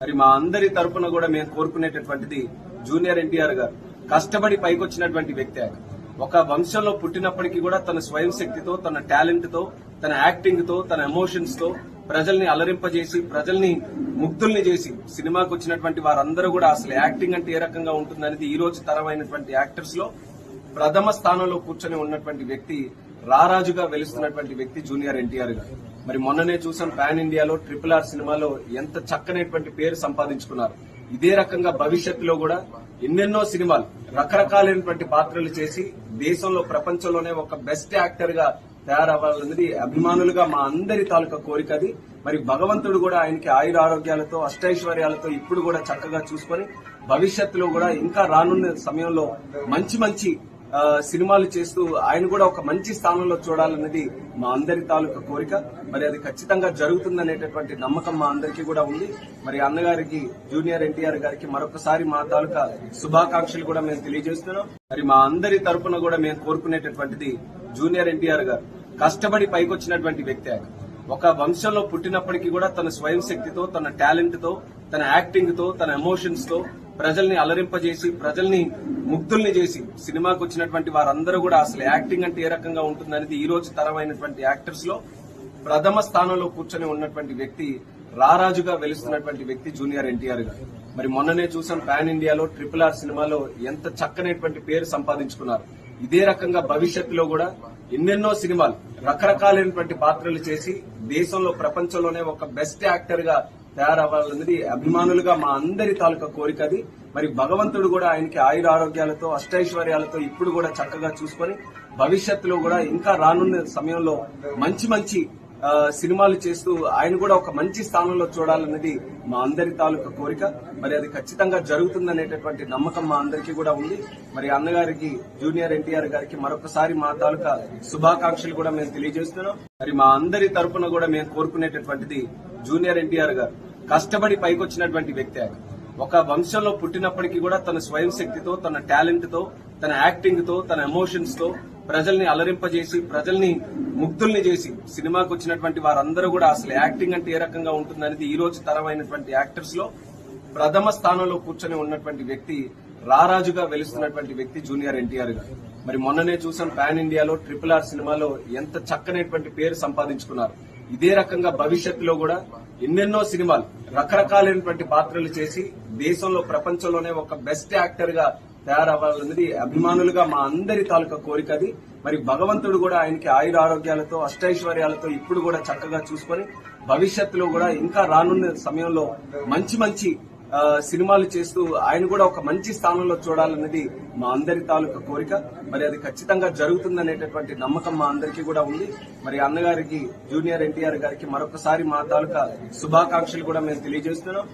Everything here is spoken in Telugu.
మరి మా అందరి తరపున కూడా మేము కోరుకునేటటువంటిది జూనియర్ ఎన్టీఆర్ గారు కష్టపడి పైకొచ్చినటువంటి వ్యక్తి ఆయన. ఒక వంశంలో పుట్టినప్పటికీ కూడా తన స్వయం శక్తితో, తన టాలెంట్ తో, తన యాక్టింగ్ తో, తన ఎమోషన్స్ తో ప్రజల్ని అలరింపజేసి, ప్రజల్ని ముగ్ధుల్ని చేసి సినిమాకు వచ్చినటువంటి వారందరూ కూడా అసలు యాక్టింగ్ అంటే ఏ రకంగా ఉంటుందనేది ఈ రోజు తరమైనటువంటి యాక్టర్స్ లో ప్రథమ స్థానంలో కూర్చొని ఉన్నటువంటి వ్యక్తి, రారాజుగా వెలుస్తున్నటువంటి వ్యక్తి జూనియర్ ఎన్టీఆర్ గారు. మరి మొన్ననే చూసాం పాన్ ఇండియాలో RRR సినిమాలో ఎంత చక్కనైనటువంటి పేరు సంపాదించుకున్నారు. ఇదే రకంగా భవిష్యత్తులో కూడా ఎన్నెన్నో సినిమాలు రకరకాలైనటువంటి పాత్రలు చేసి దేశంలో, ప్రపంచంలోనే ఒక బెస్ట్ యాక్టర్ గా తయారవ్వాలన్నది అభిమానులుగా మా అందరి తాలూకా కోరిక. అది మరి భగవంతుడు కూడా ఆయనకి ఆయుర ఆరోగ్యాలతో, అష్టైశ్వర్యాలతో ఇప్పుడు కూడా చక్కగా చూసుకొని భవిష్యత్తులో కూడా ఇంకా రానున్న సమయంలో మంచి మంచి సినిమాలు చేస్తూ ఆయన కూడా ఒక మంచి స్థానంలో చూడాలన్నది మా అందరి తాలూకా కోరిక. మరి అది ఖచ్చితంగా జరుగుతుందనేటటువంటి నమ్మకం మా అందరికీ కూడా ఉంది. మరి అన్నగారికి, జూనియర్ ఎన్టీఆర్ గారికి మరొకసారి మా తాలూకా శుభాకాంక్షలు కూడా మేము తెలియజేస్తున్నాం. మరి మా అందరి తరపున కూడా మేము కోరుకునేటటువంటిది జూనియర్ ఎన్టీఆర్ గారు కష్టపడి పైకొచ్చినటువంటి వ్యక్తి ఆయన. ఒక వంశంలో పుట్టినప్పటికీ కూడా తన స్వయం శక్తితో, తన టాలెంట్ తో, తన యాక్టింగ్ తో, తన ఎమోషన్స్ తో ప్రజల్ని అలరింపజేసి, ప్రజల్ని ముగ్ధుల్ని చేసి సినిమాకు వచ్చినటువంటి వారందరూ కూడా అసలు యాక్టింగ్ అంటే ఏ రకంగా ఉంటుందనేది ఈ రోజు తరమైనటువంటి యాక్టర్స్ లో ప్రథమ స్థానంలో కూర్చొని ఉన్నటువంటి వ్యక్తి, రారాజుగా వెలుస్తున్నటువంటి వ్యక్తి జూనియర్ ఎన్టీఆర్ గారు. మరి మొన్ననే చూసాం పాన్ ఇండియాలో RRR సినిమాలో ఎంత చక్కనైనటువంటి పేరు సంపాదించుకున్నారు. ఇదే రకంగా భవిష్యత్తులో కూడా ఎన్నెన్నో సినిమాలు రకరకాలైనటువంటి పాత్రలు చేసి దేశంలో, ప్రపంచంలోనే ఒక బెస్ట్ యాక్టర్ గా తయారవ్వాలన్నది అభిమానులుగా మా అందరి తాలూకా కోరిక. అది మరి భగవంతుడు కూడా ఆయనకి ఆయుర ఆరోగ్యాలతో, అష్టైశ్వర్యాలతో ఇప్పుడు కూడా చక్కగా చూసుకొని భవిష్యత్తులో కూడా ఇంకా రానున్న సమయంలో మంచి మంచి సినిమాలు చేస్తూ ఆయన కూడా ఒక మంచి స్థానంలో చూడాలన్నది మా అందరి తాలూకా కోరిక. మరి అది ఖచ్చితంగా జరుగుతుందనేటటువంటి నమ్మకం మా అందరికీ కూడా ఉంది. మరి అన్నగారికి, జూనియర్ ఎన్టీఆర్ గారికి మరొకసారి మా తాలూకా శుభాకాంక్షలు కూడా మేము తెలియజేస్తున్నాం. మరి మా అందరి తరపున కూడా మేము కోరుకునేటటువంటిది జూనియర్ ఎన్టీఆర్ గారు కష్టపడి పైకొచ్చినటువంటి వ్యక్తి ఆయన. ఒక వంశంలో పుట్టినప్పటికీ కూడా తన స్వయం శక్తితో, తన టాలెంట్ తో, తన యాక్టింగ్ తో, తన ఎమోషన్స్ తో ప్రజల్ని అలరింపజేసి, ప్రజల్ని ముగ్ధుల్ని చేసి సినిమాకు వచ్చినటువంటి వారందరూ కూడా అసలు యాక్టింగ్ అంటే ఏ రకంగా ఉంటుందనేది ఈ రోజు తరమైనటువంటి యాక్టర్స్ లో ప్రథమ స్థానంలో కూర్చొని ఉన్నటువంటి వ్యక్తి, రారాజుగా వెలుస్తున్నటువంటి వ్యక్తి జూనియర్ ఎన్టీఆర్ గారు. మరి మొన్ననే చూసాం పాన్ ఇండియాలో RRR సినిమాలో ఎంత చక్కనైనటువంటి పేరు సంపాదించుకున్నారు. ఇదే రకంగా భవిష్యత్తులో కూడా ఎన్నెన్నో సినిమాలు రకరకాలైనటువంటి పాత్రలు చేసి దేశంలో, ప్రపంచంలోనే ఒక బెస్ట్ యాక్టర్ గా తయారవ్వాలన్నది అభిమానులుగా మా అందరి తాలూకా కోరిక. అది మరి భగవంతుడు కూడా ఆయనకి ఆయుర ఆరోగ్యాలతో, అష్టైశ్వర్యాలతో ఇప్పుడు కూడా చక్కగా చూసుకొని భవిష్యత్తులో కూడా ఇంకా రానున్న సమయంలో మంచి మంచి సినిమాలు చేస్తూ ఆయన కూడా ఒక మంచి స్థానంలో చూడాలన్నది మా అందరి తాలూకా కోరిక. మరి అది ఖచ్చితంగా జరుగుతుందనేటటువంటి నమ్మకం మా అందరికీ కూడా ఉంది. మరి అన్నగారికి, జూనియర్ ఎన్టీఆర్ గారికి మరొకసారి మా తాలూకా శుభాకాంక్షలు కూడా మేము తెలియజేస్తున్నాం.